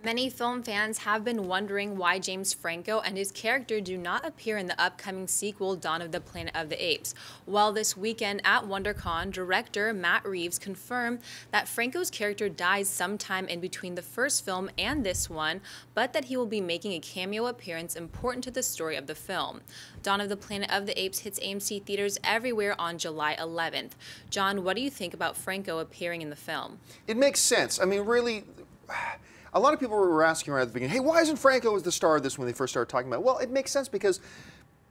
Many film fans have been wondering why James Franco and his character do not appear in the upcoming sequel, Dawn of the Planet of the Apes. Well, this weekend at WonderCon, director Matt Reeves confirmed that Franco's character dies sometime in between the first film and this one, but that he will be making a cameo appearance important to the story of the film. Dawn of the Planet of the Apes hits AMC theaters everywhere on July 11th. John, what do you think about Franco appearing in the film? It makes sense. I mean, really, a lot of people were asking right at the beginning, hey, why isn't Franco as the star of this when they first started talking about it? Well, it makes sense because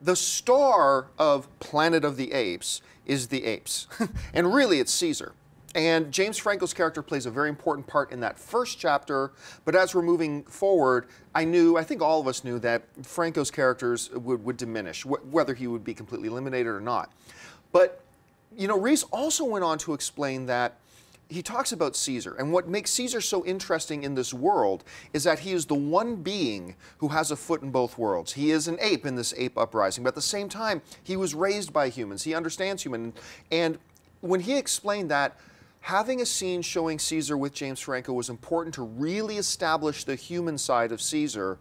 the star of Planet of the Apes is the apes. And really, it's Caesar. And James Franco's character plays a very important part in that first chapter, but as we're moving forward, I think all of us knew that Franco's characters would diminish, whether he would be completely eliminated or not. But, you know, Reeves also went on to explain that he talks about Caesar, and what makes Caesar so interesting in this world is that he is the one being who has a foot in both worlds. He is an ape in this ape uprising, but at the same time, he was raised by humans. He understands human. And when he explained that, having a scene showing Caesar with James Franco was important to really establish the human side of Caesar.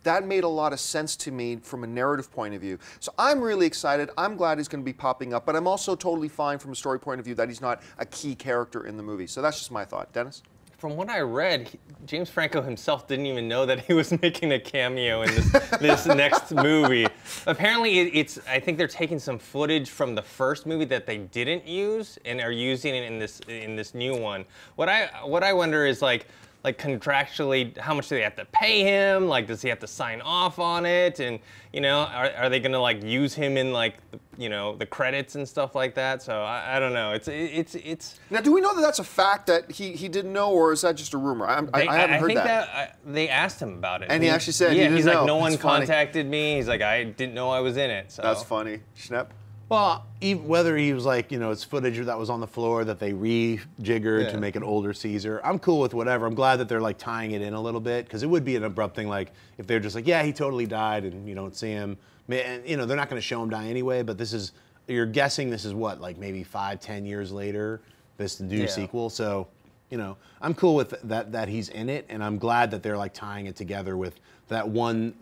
That made a lot of sense to me from a narrative point of view. So I'm really excited. I'm glad he's going to be popping up, but I'm also totally fine from a story point of view that he's not a key character in the movie. So that's just my thought. Dennis? From what I read, James Franco himself didn't even know that he was making a cameo in this next movie. Apparently, I think they're taking some footage from the first movie that they didn't use and are using it in this new one. What I wonder is like contractually, how much do they have to pay him? Like, does he have to sign off on it? And, you know, are they gonna like use him in like, you know, the credits and stuff like that? So I don't know. It's. Now, do we know that that's a fact that he didn't know, or is that just a rumor? I haven't heard that. I think that they asked him about it. And he actually said, yeah, he's like, know. no one contacted me. He's like, I didn't know I was in it. So. That's funny. Schnepp? Well, whether he was like, you know, it's footage that was on the floor that they rejiggered to make an older Caesar, I'm cool with whatever. I'm glad that they're like tying it in a little bit, because it would be an abrupt thing like if they're just like, yeah, he totally died and you don't see him. And, you know, they're not going to show him die anyway, but this is, you're guessing this is what, like maybe 5-10 years later, this new sequel. So, you know, I'm cool with that he's in it, and I'm glad that they're like tying it together with that one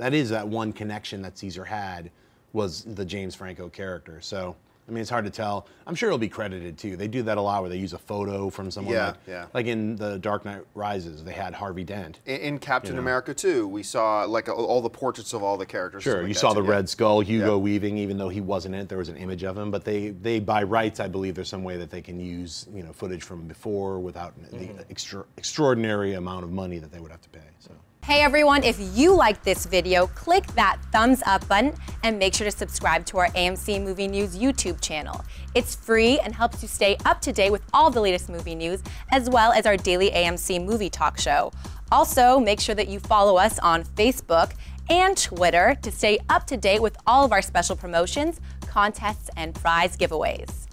connection that Caesar had, was the James Franco character. So, I mean, it's hard to tell. I'm sure it'll be credited too. They do that a lot where they use a photo from someone. Like in The Dark Knight Rises, they had Harvey Dent. In Captain America too, we saw like all the portraits of all the characters. Sure, you saw the Red Skull, Hugo Weaving, even though he wasn't in it, there was an image of him. But they by rights, I believe there's some way that they can use, you know, footage from before without the extraordinary amount of money that they would have to pay. So. Hey everyone, if you liked this video, click that thumbs up button and make sure to subscribe to our AMC Movie News YouTube channel. It's free and helps you stay up to date with all the latest movie news, as well as our daily AMC movie talk show. Also, make sure that you follow us on Facebook and Twitter to stay up to date with all of our special promotions, contests, and prize giveaways.